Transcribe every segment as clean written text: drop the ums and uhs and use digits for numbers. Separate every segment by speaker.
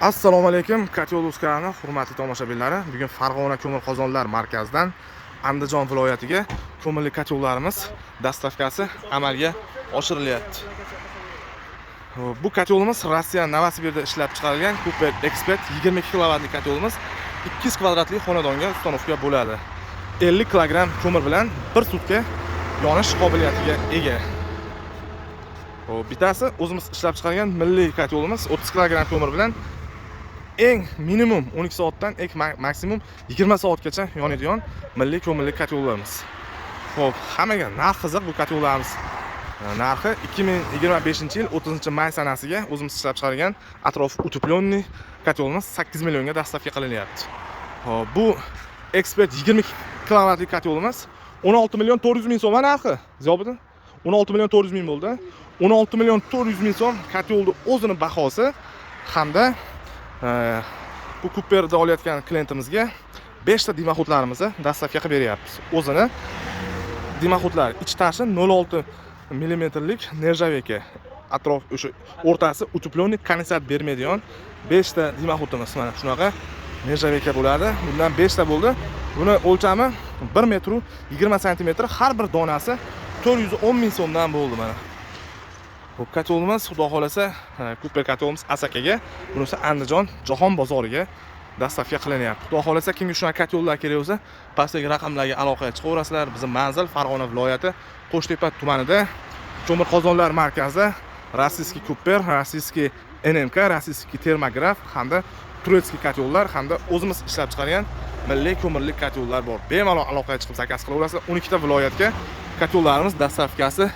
Speaker 1: Assalomu alaykum, Katyol.uz kanali hurmatli tomoshabinlari. Bugun Farg'ona ko'mir qozonlar markazidan Andijon viloyatiga ko'mirli katyollarimiz dastavkasi amalga oshirilyapti. Bu katyolimiz Rossiya Novosibirda ishlab chiqarilgan Cooper Expert 22 kilovatli katyolimiz 200 kvadratli xonadonga ustanovka bo'ladi. 50 kilogramm ko'mir bilan 1 sutka yonish qobiliyatiga ega. Bitasi o'zimiz ishlab chiqargan milliy katyolimiz 30 kilogramm ko'mir bilan eng minimum 12 soatdan maksimum 20 soatgacha yonadigan milliy ko'mirli katyollarimiz. Xo'p, hammaga narx qiziq bu katyollarimiz. Narxi 2025-yil 30-may sanasiga o'zimiz ishlab chiqargan atrof utepленный katyolimiz 8 millionga dastavka qilinyapti. Xo'p, bu Expert 20 kilovatli katyolimiz 16 million 400 ming so'm narxi. Ziyobida 16 million 400 ming bo'ldi. 16 million 400 ming so'm katyolning o'zini bahosi hamda bu Cooper'da olayotgan klientimizga 5 ta dimoxodlarimizni dastavka qilib beryapmiz. O'zini dimoxodlar ich tashi 0.6 mmlik nerjaveka, atrof o'sha o'rtasi utepленный kondensat bermaydigan 5 ta dimoxodimiz mana shunaqa nerjaveka bo'ladi. Bundan 5 ta bo'ldi. Buni o'lchami 1 metr 20 sm, har bir donasi 410 ming so'mdan bo'ldi mana. Bu katyolimiz xudo xolasa Cooper katyolimiz Asakaga, bunisi Andijon Jahon bozoriga dastavka qilinyapti. Xudo xolasa kimga shunaqa katyollar kerak bo'lsa, pastdagi raqamlarga aloqaga chiqaverasizlar. Bizning manzil Farg'ona viloyati Qo'shtepa tumanida, ko'mir qozonlar markazida rossiyskiy Cooper, rossiyskiy NMK, rossiyskiy termograf hamda turetskiy katyollar hamda o'zimiz ishlab chiqargan milliy ko'mirli katyollar bor. Bemalol aloqaga chiqib zakaz qilaverasizlar. 12 ta viloyatga katyollarimiz dastavkasi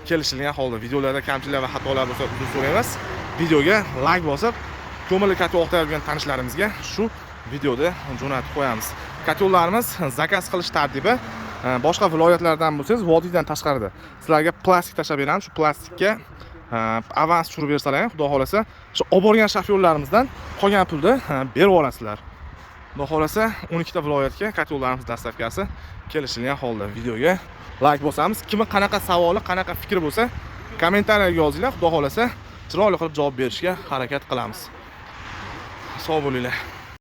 Speaker 1: kelishilgan holda. Videolarda kamchiliklar va xatolar bo'lsa uzr so'raymiz. Videoga like bosib, ko'mirli katyol tayyorlagan tanishlarimizga shu videoda jo'natib qo'yamiz. Katyollarimiz zakaz qilish tartibi boshqa viloyatlardan bo'lsangiz, vodiydan tashqarida sizlarga plastik tashlab beramiz. Shu plastikka avans tushirib bersalar, xudo xolasa, shu olib borgan shofyorlarimizdan qolgan pulni berib olasizlar. Xudo xolasa 12 ta viloyatga katyollarimiz dastavkasi kelishilgan holda. Videoga like bosamiz. Kimga qanaqa savoli, qanaqa fikr bo'lsa, kommentariyaga yozinglar. Xudo xolasa chiroyli qilib javob berishga harakat qilamiz. Sog' bo'linglar.